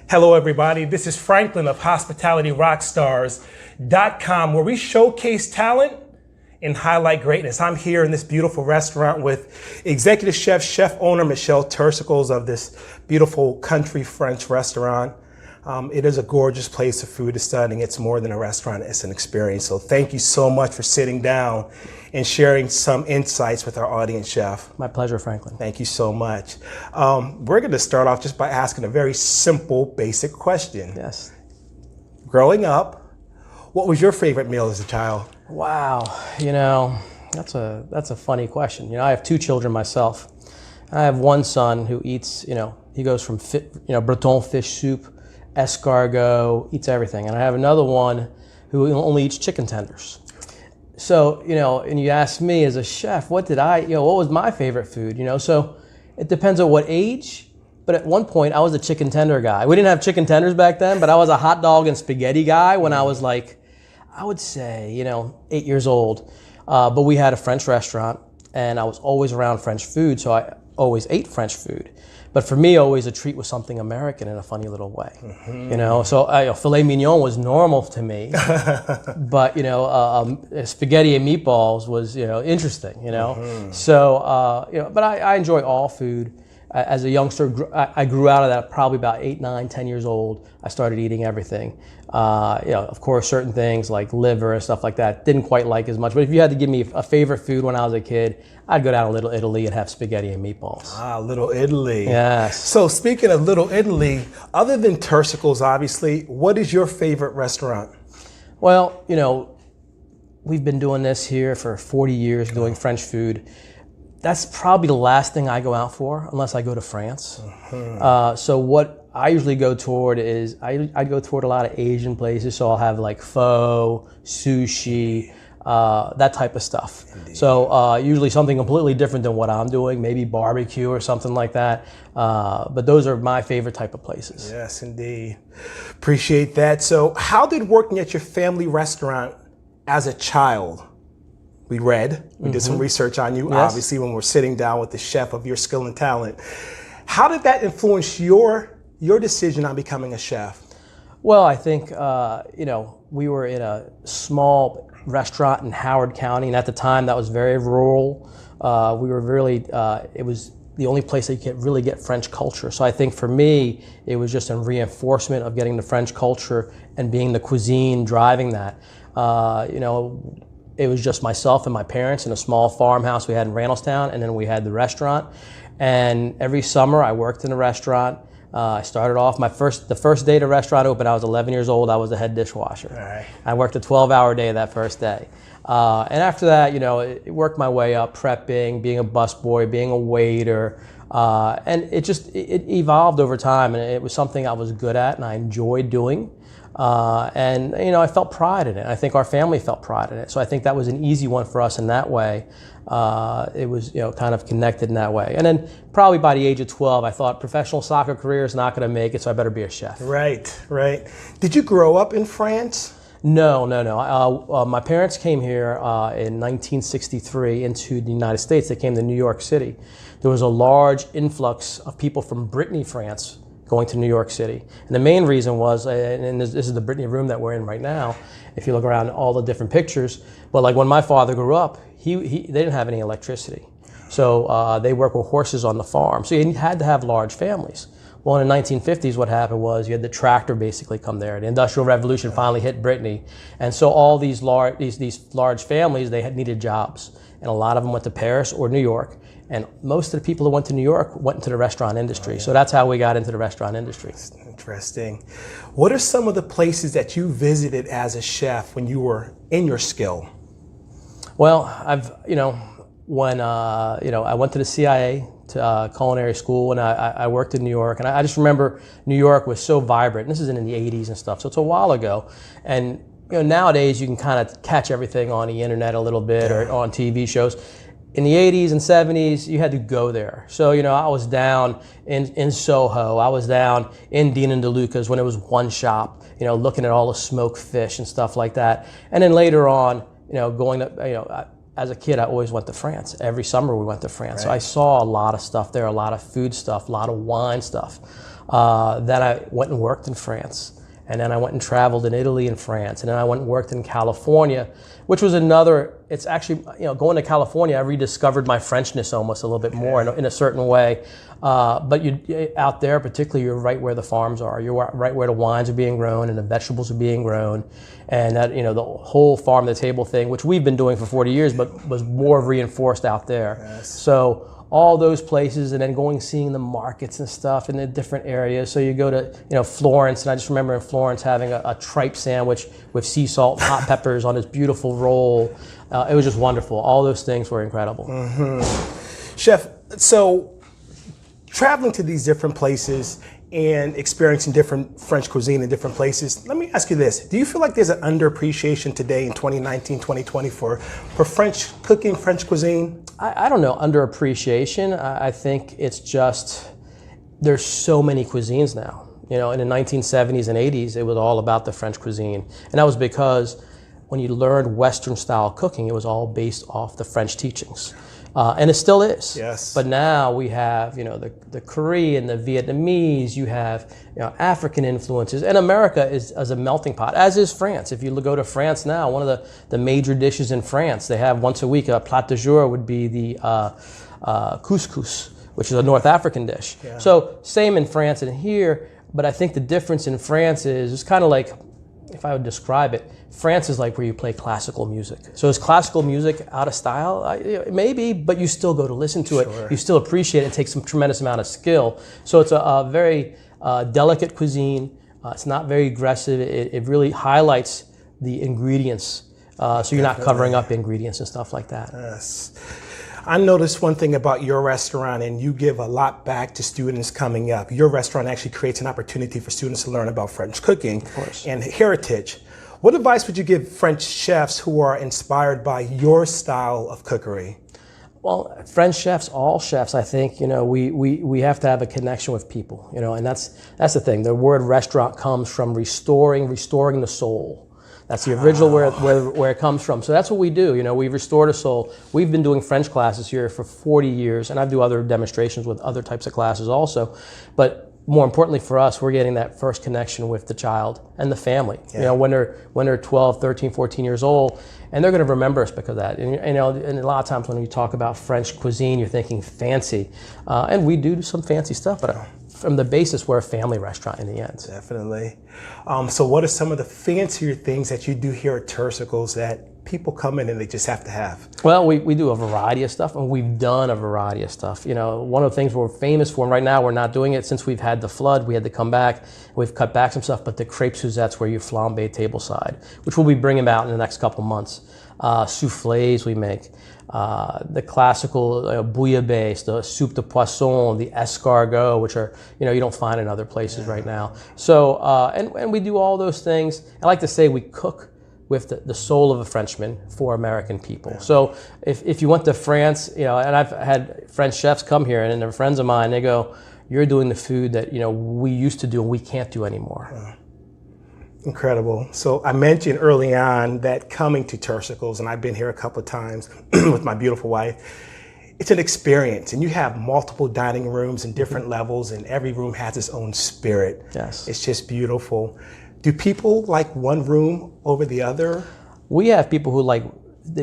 Hello, everybody. This is Franklin of Hospitalityrockstars.com, where we showcase talent and highlight greatness. I'm here in this beautiful restaurant with executive chef owner Michel Tersiguel of this beautiful country French restaurant. It is a gorgeous place. The food is stunning. It's more than a restaurant. It's an experience. So thank you so much for sitting down and sharing some insights with our audience, Chef. My pleasure, Franklin. Thank you so much. We're going to start off just by asking a very simple, basic question. Yes. Growing up, what was your favorite meal as a child? Wow, that's a funny question. I have two children myself. I have one son who eats, he goes from Breton fish soup, escargot, eats everything. And I have another one who only eats chicken tenders. So, and you ask me as a chef, what was my favorite food? So it depends on what age, but at one point I was a chicken tender guy. We didn't have chicken tenders back then, but I was a hot dog and spaghetti guy when I was like, I would say, 8 years old. But we had a French restaurant and I was always around French food, so I always ate French food. But for me, always a treat was something American in a funny little way. Mm-hmm. So filet mignon was normal to me, but spaghetti and meatballs was interesting. Mm-hmm. So but I enjoy all food. As a youngster, I grew out of that probably about 8, 9, 10 years old. I started eating everything. Of course, certain things like liver and stuff like that didn't quite like as much. But if you had to give me a favorite food when I was a kid, I'd go down to Little Italy and have spaghetti and meatballs. Ah, Little Italy. Yes. So speaking of Little Italy, other than Tersiguel's, obviously, what is your favorite restaurant? Well, we've been doing this here for 40 years, doing French food. That's probably the last thing I go out for, unless I go to France. Mm-hmm. So what I usually go toward is, I go toward a lot of Asian places, so I'll have like pho, sushi, that type of stuff. Indeed. So usually something completely different than what I'm doing, maybe barbecue or something like that. But those are my favorite type of places. Yes, indeed. Appreciate that. So how did working at your family restaurant as a child? We did some research on you, yes. Obviously, when we're sitting down with the chef of your skill and talent. How did that influence your decision on becoming a chef? Well, I think, we were in a small restaurant in Howard County, and at the time that was very rural. We were really, it was the only place that you could really get French culture. So I think for me, it was just a reinforcement of getting the French culture and being the cuisine, driving that. It was just myself and my parents in a small farmhouse we had in Randallstown, and then we had the restaurant. And every summer I worked in the restaurant. I started off, the first day the restaurant opened, I was 11 years old, I was the head dishwasher. All right. I worked a 12-hour day that first day. And after that, it worked my way up, prepping, being a busboy, being a waiter. And it evolved over time, and it was something I was good at and I enjoyed doing. And I felt pride in it. I think our family felt pride in it. So I think that was an easy one for us in that way. It was kind of connected in that way. And then probably by the age of 12, I thought professional soccer career is not going to make it, so I better be a chef. Right. Did you grow up in France? No. My parents came here in 1963 into the United States. They came to New York City. There was a large influx of people from Brittany, France, going to New York City. And the main reason was, and this is the Brittany room that we're in right now, if you look around all the different pictures, but like when my father grew up, they didn't have any electricity. So they worked with horses on the farm. So you had to have large families. Well, in the 1950s, what happened was you had the tractor basically come there. The Industrial Revolution finally hit Brittany. And so all these large families, they needed jobs. And a lot of them went to Paris or New York. And most of the people who went to New York went into the restaurant industry. Oh, yeah. So that's how we got into the restaurant industry. Interesting. What are some of the places that you visited as a chef when you were in your skill? Well, when I went to the CIA, to culinary school, and I worked in New York, and I just remember New York was so vibrant. This is in the 80s and stuff, so it's a while ago. And nowadays you can kind of catch everything on the internet a little bit, or on TV shows. In the 80s and 70s, you had to go there. So, I was down in Soho. I was down in Dean and DeLuca's when it was one shop, looking at all the smoked fish and stuff like that. And then later on, going to, as a kid, I always went to France. Every summer we went to France. Right. So I saw a lot of stuff there, a lot of food stuff, a lot of wine stuff. Then I went and worked in France. And then I went and traveled in Italy and France. And then I went and worked in California, which was it's actually, going to California, I rediscovered my Frenchness almost a little bit more in a certain way. But out there, particularly, you're right where the farms are. You're right where the wines are being grown and the vegetables are being grown. And that, the whole farm to table thing, which we've been doing for 40 years, but was more reinforced out there. Yes. So all those places, and then seeing the markets and stuff in the different areas. So you go to, Florence, and I just remember in Florence having a tripe sandwich with sea salt, hot peppers on this beautiful roll. It was just wonderful. All those things were incredible. Mm-hmm. Chef, so traveling to these different places and experiencing different French cuisine in different places, let me ask you this. Do you feel like there's an underappreciation today in 2019, 2020 for French cooking, French cuisine? I don't know, underappreciation. I think it's just, there's so many cuisines now. In the 1970s and 80s, it was all about the French cuisine. And that was because when you learned Western style cooking, it was all based off the French teachings. And it still is. Yes. But now we have, the Korean, the Vietnamese, you have, African influences. And America is a melting pot, as is France. If you go to France now, one of the major dishes in France, they have once a week, a plat du jour would be the couscous, which is a North African dish. Yeah. So same in France and here, but I think the difference in France is, it's kind of like, if I would describe it, France is like where you play classical music. So is classical music out of style? Maybe, but you still go to listen to it. You still appreciate it. It takes some tremendous amount of skill. So it's a very delicate cuisine. It's not very aggressive. It really highlights the ingredients. So you're not covering up ingredients and stuff like that. Yes. I noticed one thing about your restaurant, and you give a lot back to students coming up. Your restaurant actually creates an opportunity for students to learn about French cooking and heritage. What advice would you give French chefs who are inspired by your style of cookery? Well, French chefs, all chefs, I think, we have to have a connection with people, and that's the thing. The word restaurant comes from restoring the soul. That's the original where it comes from. So that's what we do. We restore the soul. We've been doing French classes here for 40 years, and I do other demonstrations with other types of classes also. But more importantly for us, we're getting that first connection with the child and the family. Yeah. When they're 12, 13, 14 years old, and they're going to remember us because of that. And and a lot of times when you talk about French cuisine, you're thinking fancy, and we do some fancy stuff, but from the basis, we're a family restaurant in the end. Definitely. So what are some of the fancier things that you do here at Tersiguel's that people come in and they just have to have? Well, we do a variety of stuff, and we've done a variety of stuff. One of the things we're famous for, and right now we're not doing it since we've had the flood, we had to come back. We've cut back some stuff, but the crepe Suzettes where you flambe tableside, which we'll be bringing out in the next couple months. Soufflés we make. The classical bouillabaisse, the soupe de poisson, the escargot, which are, you don't find in other places right now. So, and we do all those things. I like to say we cook with the soul of a Frenchman for American people. Yeah. So if you went to France, and I've had French chefs come here and they're friends of mine, they go, you're doing the food that, we used to do and we can't do anymore. Incredible. So I mentioned early on that coming to Tersiguel's, and I've been here a couple of times with my beautiful wife, it's an experience, and you have multiple dining rooms and different levels, and every room has its own spirit. Yes. It's just beautiful. Do people like one room over the other? We have people who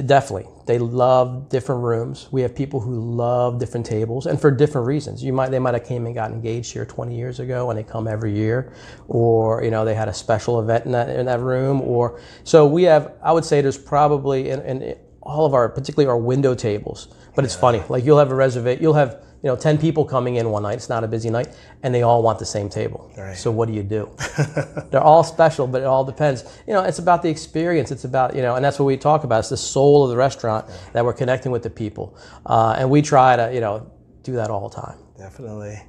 definitely, they love different rooms. We have people who love different tables, and for different reasons. They might have came and got engaged here 20 years ago, and they come every year, or they had a special event in that room, or so we have. I would say there's probably in all of our, particularly our window tables. But it's funny, you'll have a reservation, you'll have 10 people coming in one night, it's not a busy night, and they all want the same table. Right. So what do? They're all special, but it all depends. It's about the experience, it's about, and that's what we talk about. It's the soul of the restaurant that we're connecting with the people. And we try to, do that all the time. Definitely.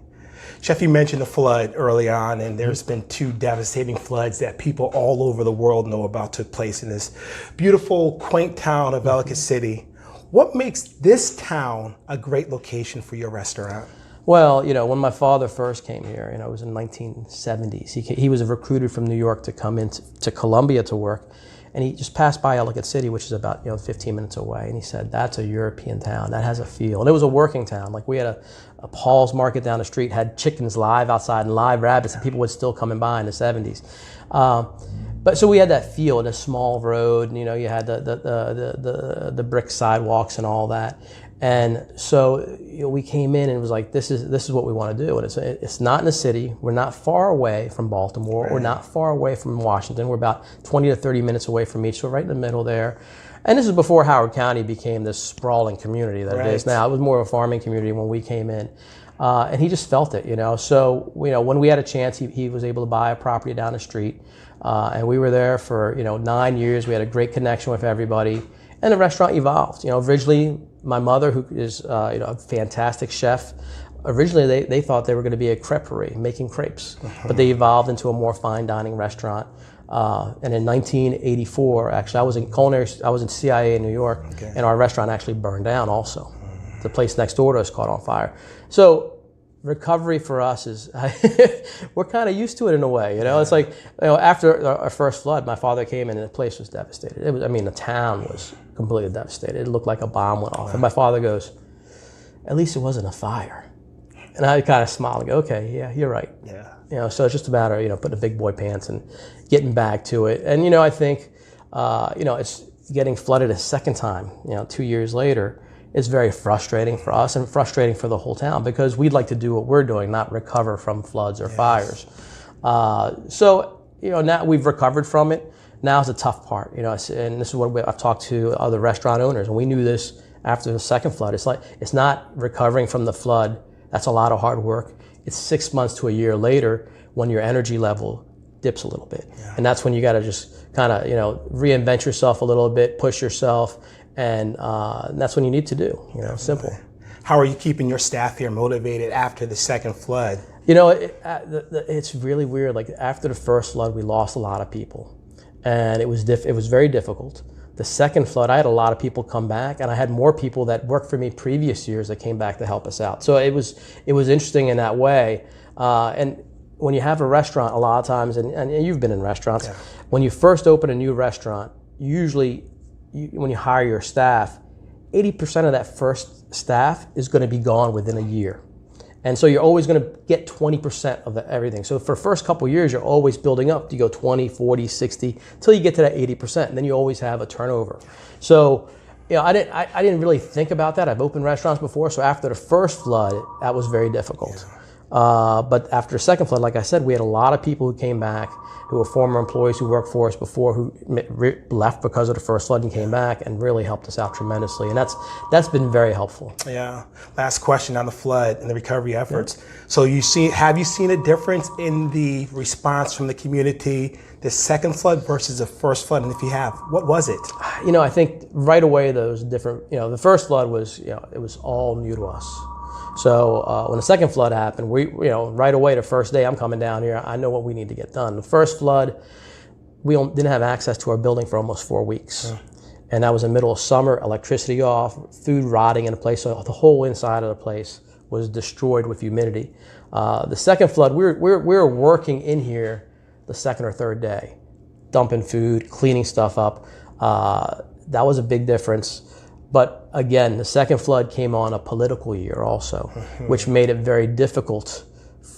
Chef, you mentioned the flood early on, and there's been 2 devastating floods that people all over the world know about took place in this beautiful, quaint town of Ellicott City. What makes this town a great location for your restaurant? Well, when my father first came here, it was in 1970s. He was recruited from New York to come into Columbia to work. And he just passed by Ellicott City, which is about 15 minutes away, and he said, "That's a European town. That has a feel." And it was a working town. Like we had a Paul's Market down the street, had chickens live outside and live rabbits, and people would still come and buy in the 70s. But so we had that feel in a small road, and you had the brick sidewalks and all that. And so we came in and it was like, this is what we want to do. And it's not in the city. We're not far away from Baltimore. Right. We're not far away from Washington. We're about 20 to 30 minutes away from each. So right in the middle there. And this is before Howard County became this sprawling community that it is now. It was more of a farming community when we came in. And he just felt it, So, when we had a chance, he was able to buy a property down the street. And we were there for, 9 years. We had a great connection with everybody. And the restaurant evolved. Originally, my mother, who is a fantastic chef, originally they thought they were going to be a creperie, making crepes. But they evolved into a more fine dining restaurant. And in 1984, actually, I was in CIA in New York, and our restaurant actually burned down also. The place next door to us caught on fire. So recovery for us is, we're kind of used to it in a way, It's like, after our first flood, my father came in and the place was devastated. The town was completely devastated. It looked like a bomb went off. And my father goes, "At least it wasn't a fire." And I kind of smiled and go, "Okay, yeah, you're right." Yeah. So it's just a matter of, putting the big boy pants and getting back to it. And, I think, it's getting flooded a second time, 2 years later. It's very frustrating for us and frustrating for the whole town because we'd like to do what we're doing, not recover from floods or fires. So, now we've recovered from it. Now it's the tough part, and this is what I've talked to other restaurant owners, and we knew this after the second flood. It's like, it's not recovering from the flood. That's a lot of hard work. It's 6 months to a year later when your energy level dips a little bit. And that's when you got to just kind of, reinvent yourself a little bit, push yourself. And that's what you need to do, simple. How are you keeping your staff here motivated after the second flood? It's really weird. Like after the first flood, we lost a lot of people. And it was very difficult. The second flood, I had a lot of people come back, and I had more people that worked for me previous years that came back to help us out. So it was interesting in that way. And when you have a restaurant, a lot of times, and you've been in restaurants, when you first open a new restaurant, usually when you hire your staff, 80% of that first staff is going to be gone within a year. And so you're always going to get 20% of everything. So for the first couple of years, you're always building up. You go 20, 40, 60, until you get to that 80%, and then you always have a turnover. So, I didn't really think about that. I've opened restaurants before, so after the first flood, that was very difficult. But after the second flood, like I said, we had a lot of people who came back, who were former employees who worked for us before, who left because of the first flood and came back and really helped us out tremendously. And that's been very helpful. Yeah. Last question on the flood and the recovery efforts. So have you seen a difference in the response from the community, the second flood versus the first flood? And if you have, what was it? I think right away those different, the first flood was, it was all new to us. So when the second flood happened, we, right away the first day I'm coming down here, I know what we need to get done. The first flood, we didn't have access to our building for almost 4 weeks. And that was in the middle of summer, electricity off, food rotting in a place. So the whole inside of the place was destroyed with humidity. The second flood, we were working in here the second or third day, dumping food, cleaning stuff up. That was a big difference. But again, the second flood came on a political year also, which made it very difficult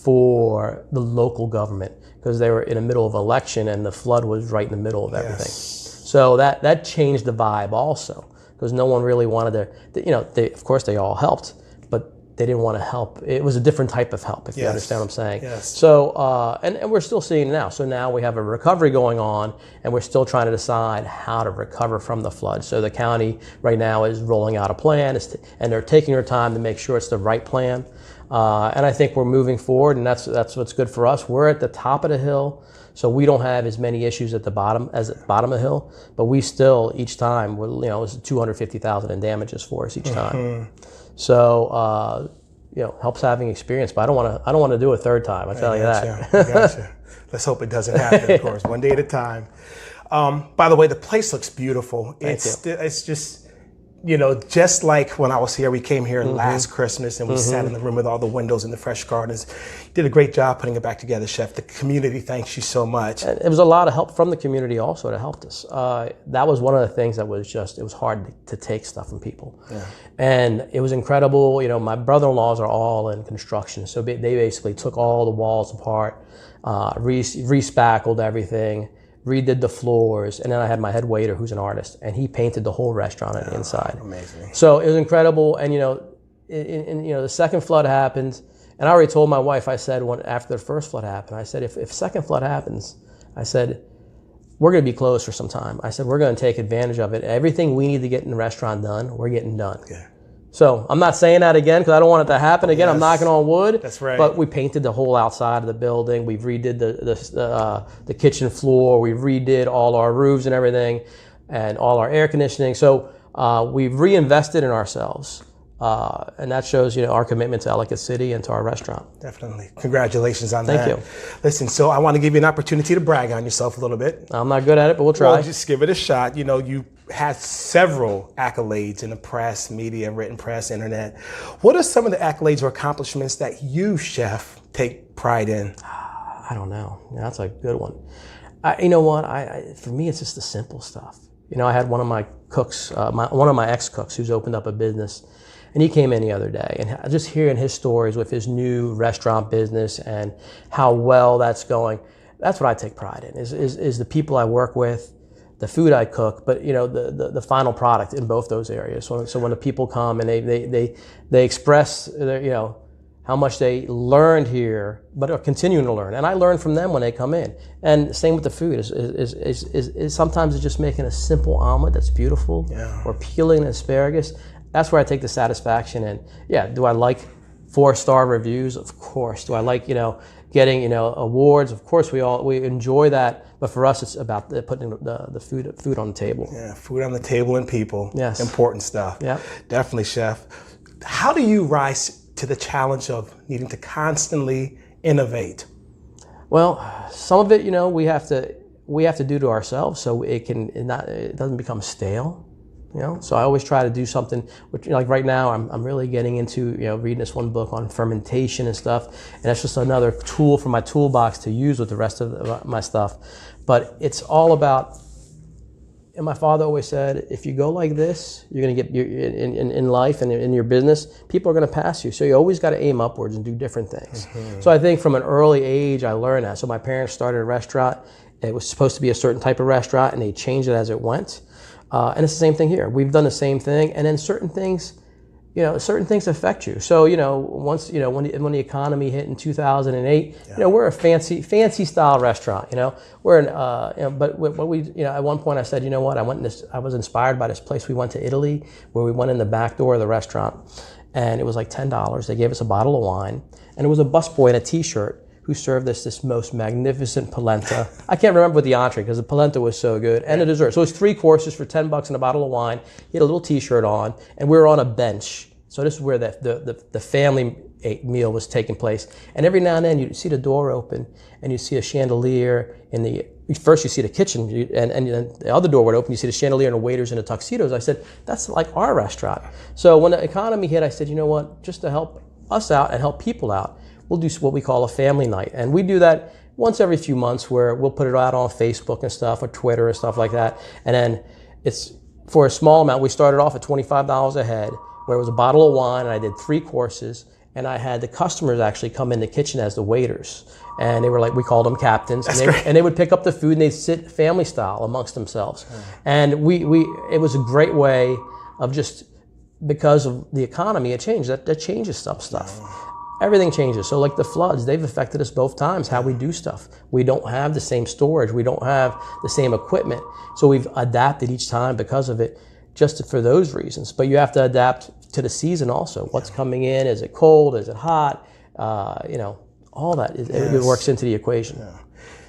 for the local government because they were in the middle of election and the flood was right in the middle of everything. So that changed the vibe also because no one really wanted to, of course they all helped, but they didn't want to help. It was a different type of help, if you understand what I'm saying. So, and we're still seeing it now. So now we have a recovery going on, and we're still trying to decide how to recover from the flood. So the county right now is rolling out a plan, and they're taking their time to make sure it's the right plan. And I think we're moving forward, and that's what's good for us. We're at the top of the hill, so we don't have as many issues at the bottom of the hill. But we still, each time, it's $250,000 in damages for us each time. So, helps having experience, but I don't want to do a third time. I tell you that. Gotcha. Let's hope it doesn't happen, of course, one day at a time. By the way, the place looks beautiful. It's just, you know, just like when I was here, we came here last Christmas and we sat in the room with all the windows and the fresh gardens. You did a great job putting it back together, Chef. The community thanks you so much. And it was a lot of help from the community also that helped us. That was one of the things that was just, it was hard to take stuff from people. Yeah. And it was incredible. You know, my brother-in-laws are all in construction. So they basically took all the walls apart, re-spackled everything, redid the floors, and then I had my head waiter who's an artist, and he painted the whole restaurant on the inside. Amazing. So it was incredible, and you know, the second flood happened, and I already told my wife, I said after the first flood happened, I said if second flood happens, I said we're going to be closed for some time. I said we're going to take advantage of it. Everything we need to get in the restaurant done, we're getting done. Yeah. So I'm not saying that again because I don't want it to happen again. Yes. I'm knocking on wood. That's right. But we painted the whole outside of the building. We've redid the kitchen floor. We redid all our roofs and everything, and all our air conditioning. So we've reinvested in ourselves, and that shows, you know, our commitment to Ellicott City and to our restaurant. Definitely. Congratulations on that. Thank you. Listen, so I want to give you an opportunity to brag on yourself a little bit. I'm not good at it, but we'll try. Well, just give it a shot. You know, you had several accolades in the press, media, written press, internet. What are some of the accolades or accomplishments that you, Chef, take pride in? I don't know. Yeah, that's a good one. You know what? For me, it's just the simple stuff. You know, I had one of my cooks, one of my ex-cooks who's opened up a business, and he came in the other day, and just hearing his stories with his new restaurant business and how well that's going, that's what I take pride in, is the people I work with, the food I cook, but you know, the final product in both those areas. So when the people come and they express their, you know, how much they learned here, but are continuing to learn, and I learn from them when they come in. And same with the food. Is sometimes it's just making a simple omelet that's beautiful, yeah, or peeling an asparagus. That's where I take the satisfaction. And yeah, do I like 4-star reviews? Of course. Do I like, you know, getting, you know, awards? Of course, we enjoy that. But for us, it's about putting the food on the table. Yeah, food on the table and people. Yes. Important stuff. Yeah. Definitely, Chef. How do you rise to the challenge of needing to constantly innovate? Well, some of it, you know, we have to do to ourselves so it doesn't become stale. You know, so I always try to do something, which, you know, like right now I'm really getting into, you know, reading this one book on fermentation and stuff, and that's just another tool for my toolbox to use with the rest of my stuff. But it's all about, and my father always said, if you go like this, you're going to get in life and in your business, people are going to pass you. So you always got to aim upwards and do different things. Mm-hmm. So I think from an early age I learned that. So my parents started a restaurant. It was supposed to be a certain type of restaurant, and they changed it as it went. And it's the same thing here. We've done the same thing, and then certain things affect you. So, you know, once, you know, when the economy hit in 2008, yeah, you know, we're a fancy style restaurant. You know, we're you know, but what we, you know, at one point I said, you know what, I was inspired by this place we went to Italy, where we went in the back door of the restaurant, and it was like $10. They gave us a bottle of wine, and it was a busboy in a T-shirt who served us this most magnificent polenta. I can't remember what the entree, because the polenta was so good, and the dessert. So it was 3 courses for $10 and a bottle of wine. He had a little T-shirt on, and we were on a bench. So this is where the family meal was taking place. And every now and then you'd see the door open, and you'd see a chandelier first you see the kitchen, and then the other door would open, you see the chandelier and the waiters in the tuxedos. I said, that's like our restaurant. So when the economy hit, I said, you know what, just to help us out and help people out, we'll do what we call a family night. And we do that once every few months, where we'll put it out on Facebook and stuff, or Twitter and stuff like that. And then it's for a small amount. We started off at $25 a head, where it was a bottle of wine, and I did 3 courses. And I had the customers actually come in the kitchen as the waiters. And they were like, we called them captains. And they would pick up the food, and they'd sit family style amongst themselves. And it was a great way of, just because of the economy, it changed. That changes some stuff. Everything changes. So like the floods, they've affected us both times, how we do stuff. We don't have the same storage. We don't have the same equipment. So we've adapted each time because of it, just for those reasons. But you have to adapt to the season also. What's coming in? Is it cold? Is it hot? You know, all that. It works into the equation. Yeah.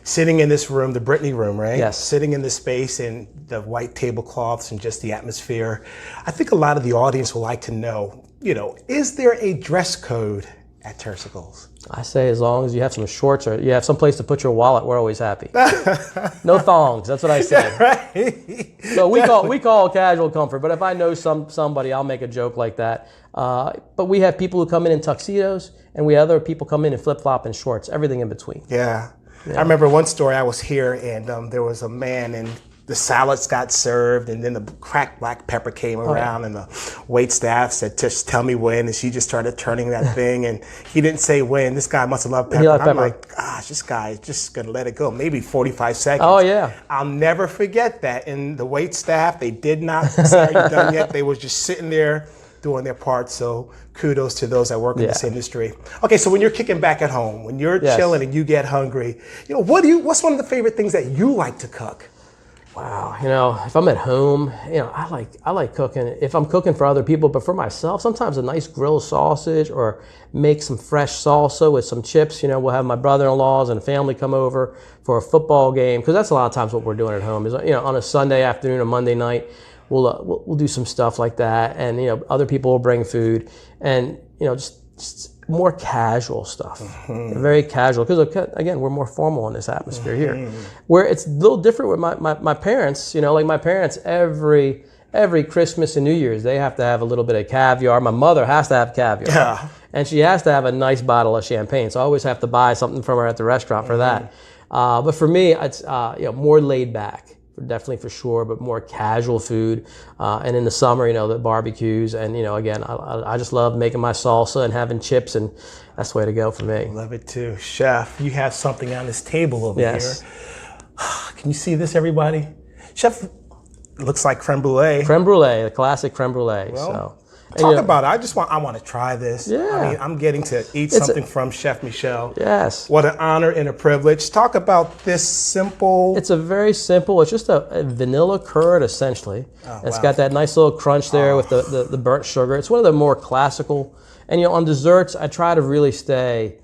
Sitting in this room, the Brittany room, right? Yes. Sitting in this space and the white tablecloths and just the atmosphere. I think a lot of the audience would like to know, you know, is there a dress code at Tersiguel's? I say as long as you have some shorts or you have some place to put your wallet, we're always happy. No thongs, that's what I say. Right. So we call casual comfort, but if I know somebody, I'll make a joke like that. But we have people who come in tuxedos, and we have other people come in flip-flop and shorts, everything in between. Yeah. I remember one story. I was here, and there was a man, and the salads got served, and then the cracked black pepper came around, and the wait staff said, "Just tell me when," and she just started turning that thing, and he didn't say when. This guy must have loved pepper. I'm like, gosh, this guy is just gonna let it go. Maybe 45 seconds. Oh yeah. I'll never forget that. And the wait staff, they did not say, "Are you done yet?" They were just sitting there doing their part. So kudos to those that work in this industry. Okay, so when you're kicking back at home, when you're chilling and you get hungry, what's one of the favorite things that you like to cook? Wow, if I'm at home, I like cooking. If I'm cooking for other people, but for myself, sometimes a nice grilled sausage or make some fresh salsa with some chips. We'll have my brother-in-laws and family come over for a football game, because that's a lot of times what we're doing at home is, on a Sunday afternoon or Monday night, we'll do some stuff like that, and other people will bring food, and just more casual stuff, very casual, because again, we're more formal in this atmosphere here, where it's a little different with my parents. Like my parents, every Christmas and New Year's, they have to have a little bit of caviar. My mother has to have caviar, and she has to have a nice bottle of champagne, so I always have to buy something from her at the restaurant for that. But for me, it's more laid back. Definitely for sure, but more casual food. And in the summer, the barbecues, and again, I just love making my salsa and having chips, and that's the way to go for me. Love it too. Chef, you have something on this table over here. Can you see this, everybody? Chef, it looks like creme brulee. Creme brulee, the classic creme brulee. Well, talk about it. I want to try this. Yeah. I mean, I'm getting to eat something from Chef Michel. Yes. What an honor and a privilege. Talk about this simple. It's a very simple, it's just a vanilla curd, essentially. It's got that nice little crunch there with the burnt sugar. It's one of the more classical. And on desserts, I try to really stay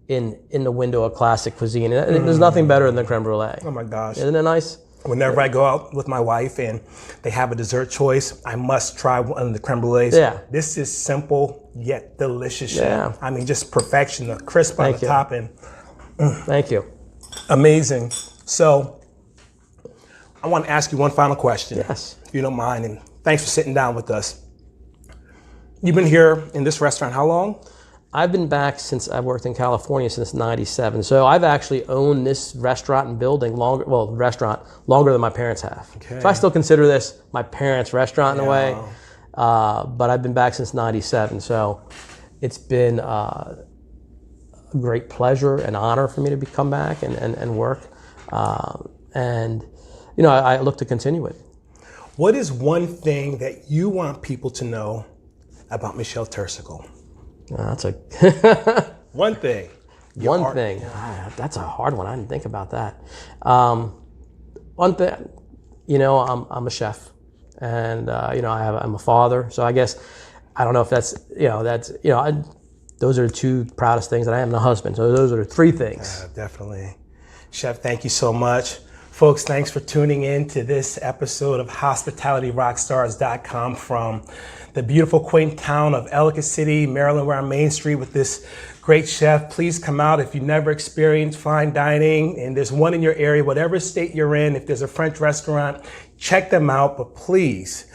in the window of classic cuisine. And there's nothing better than the creme brulee. Oh my gosh. Isn't it nice? Whenever I go out with my wife and they have a dessert choice, I must try one of the creme brulees. Yeah. This is simple yet delicious. Yeah. I mean, just perfection. The crisp on the top, and Thank you. Amazing. So I want to ask you one final question. Yes. If you don't mind, and thanks for sitting down with us. You've been here in this restaurant how long? I've been back since I've worked in California since '97. So I've actually owned this restaurant and building longer than my parents have. Okay. So I still consider this my parents' restaurant in a way. But I've been back since '97. So it's been a great pleasure and honor for me to come back and work. And I look to continue it. What is one thing that you want people to know about Michel Tersiguel? That's a one thing. One thing. That's a hard one. I didn't think about that. One thing. I'm a chef, and I'm a father. So I guess I don't know if that's those are the two proudest things that I am, and a husband. So those are the three things. Definitely, Chef. Thank you so much. Folks, thanks for tuning in to this episode of HospitalityRockstars.com from the beautiful, quaint town of Ellicott City, Maryland. We're on Main Street with this great chef. Please come out if you've never experienced fine dining, and there's one in your area, whatever state you're in. If there's a French restaurant, check them out. But please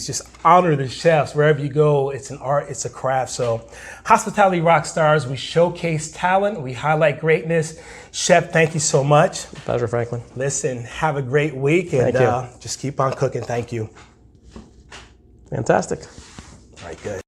just honor the chefs wherever you go. It's an art, it's a craft. So Hospitality Rockstars, we showcase talent, we highlight greatness. Chef, thank you so much. Pleasure, Franklin. Listen, have a great week, and just keep on cooking. Thank you. Fantastic. All right, good.